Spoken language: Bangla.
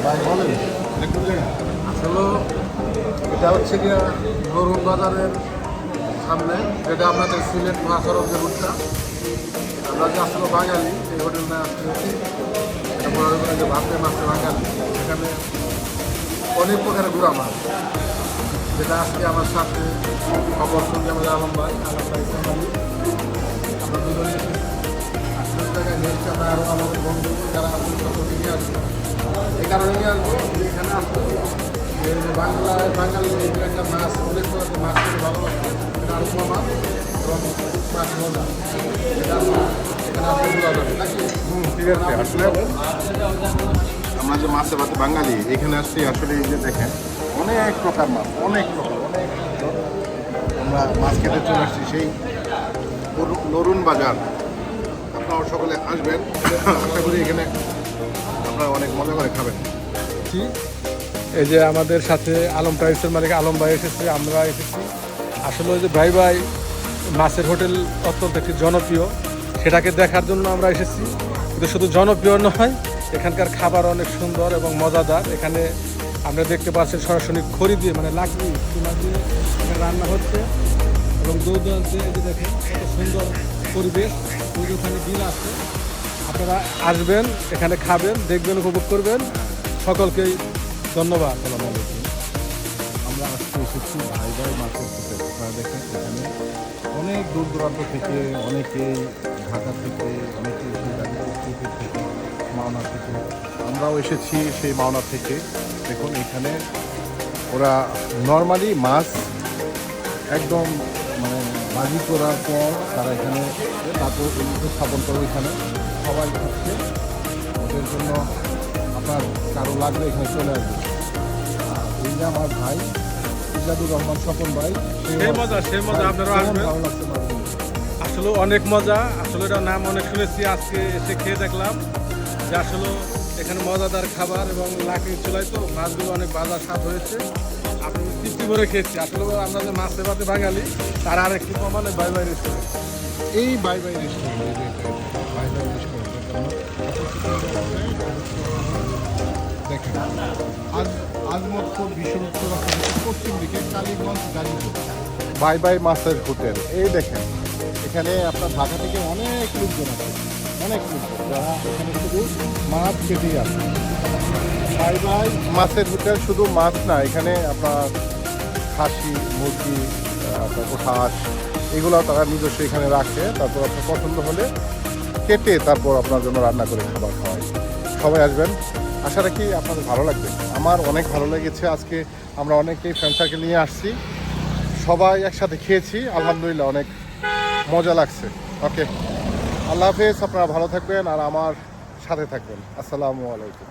ভাই বলেন আসলে এটা হচ্ছে গিয়া নরুন বাজারের সামনে, যেটা আপনাদের সিলেট মহাসড়ক যে রুটটা, আমরা যে আসলে বাঙালি এই হোটেলটা আসতেছি, এটা বড় করে যে ভাতে মাছে বাঙালি, এখানে অনেক প্রকারের গুঁড়া মাছ, যেটা আজকে আমার সাথে খবর শুনছে আমাদের আলম ভাই আমরা দুজনে 80 টাকা নিয়েছি। আমরা আরও আমাদের বন্ধু যারা আসলে সকলকে নিয়ে আসবো, এই কারণে নিয়ে আসবো যে এখানে আসবো বাংলায় বাঙালি একটা মাছ, অনেক প্রকারের মাছ খেতে ভালোবাসে, এটা আরো মাছ এবং মাছ মজা, এটা এখানে আসলে বোঝা যাবে নাকি। ঠিক আছে। আসলে আমরা যে মাছে ভাতে বাঙালি এখানে আসছি, আসলে এই যে দেখেন অনেক প্রকার মাছ, অনেক প্রকার আমরা মাছ খেতে চলে আসছি সেই নরুন বাজার। আপনারা সকলে আসবেন, আশা করি এখানে আপনারা অনেক মজা করে খাবেন। এই যে আমাদের সাথে আলম ট্রাইভসের মালিক আলম ভাই এসেছে, আমরা এসেছি। আসলে ওই যে ভাই ভাই মাছের হোটেল অত্যন্ত একটি জনপ্রিয়, সেটাকে দেখার জন্য আমরা এসেছি। কিন্তু শুধু জনপ্রিয় নয়, এখানকার খাবার অনেক সুন্দর এবং মজাদার। এখানে আমরা দেখতে পাচ্ছি সরাসরি খড়ি দিয়ে, মানে লাকড়ি চুলা দিয়ে এখানে রান্না হচ্ছে এবং দূর দূরান্তে এই যে দেখেন কত সুন্দর পরিবেশ, ওখানে বিল আছে। আপনারা আসবেন, এখানে খাবেন, দেখবেন, উপভোগ করবেন। সকলকেই ধন্যবাদ। আসসালামু আলাইকুম। আমরা আজকে এসেছি ভাই ভাই মাছের হোটেল। আপনারা দেখেন এখানে অনেক দূর দূরান্ত থেকে, অনেকেই ঢাকা থেকে, অনেকেই থেকে, মাওনা থেকে, আমরাও এসেছি সেই মাওনা থেকে। দেখুন এখানে ওরা নর্মালি মাছ একদম মানে ভাজি করার পর তারা এখানে তারপর স্থাপন করে এখানে সবাই খাচ্ছে। ওদের জন্য আপনার কারো লাগলে এখানে চলে আসবে। এই যে আমার ভাই ইজাদুর রহমান স্বপন ভাই, সেই মজা আপনারা আসবেন। ভালো লাগছে আসলে অনেক মজা, আসলে এটার নাম অনেক শুনেছি, আজকে এসে খেয়ে দেখলাম যে আসলে এখানে মজাদার খাবার এবং লাকড়ির চুলায় তো মাছগুলো অনেক বাজার স্বাদ হয়েছে। আপনি তৃপ্তি করে খেয়েছি। আসলে আমরা যে মাছে ভাতে বাঙালি তার আরেকটি প্রমাণে বাই বাই রেস্টুরেন্ট। এই bye bye restaurant, bye bye restaurant দেখেন আজমতপুর বিশ্ববিদ্যালয় রাস্তা থেকে পশ্চিম দিকে কালীগঞ্জ গাজীপুর বাই বাই মাছের হোটেল। এই দেখেন এখানে আপনার ঢাকা থেকে অনেক লোকজন আছে, অনেক লোকজন যারা এখানে শুধু মাছ খেতেই আসে। বাই বাই মাছের হোটেল শুধু মাছ না, এখানে আপনার খাসি, মুরগি, তারপর হাঁস, এগুলো তারা নিজস্ব এখানে রাখে। তারপর আপনার পছন্দ হলে কেটে তারপর আপনার জন্য রান্না করে খাবার খাওয়ায়। সবাই আসবেন, আশা রাখি আপনাদের ভালো লাগবে। আমার অনেক ভালো লেগেছে। আজকে আমরা অনেকেই ফ্রেন্ড সার্কেল নিয়ে আসছি, সবাই একসাথে খেয়েছি, আলহামদুলিল্লাহ অনেক মজা লাগছে। ওকে, আল্লাহ হাফেজ। আপনারা ভালো থাকবেন আর আমার সাথে থাকবেন। আসসালামু আলাইকুম।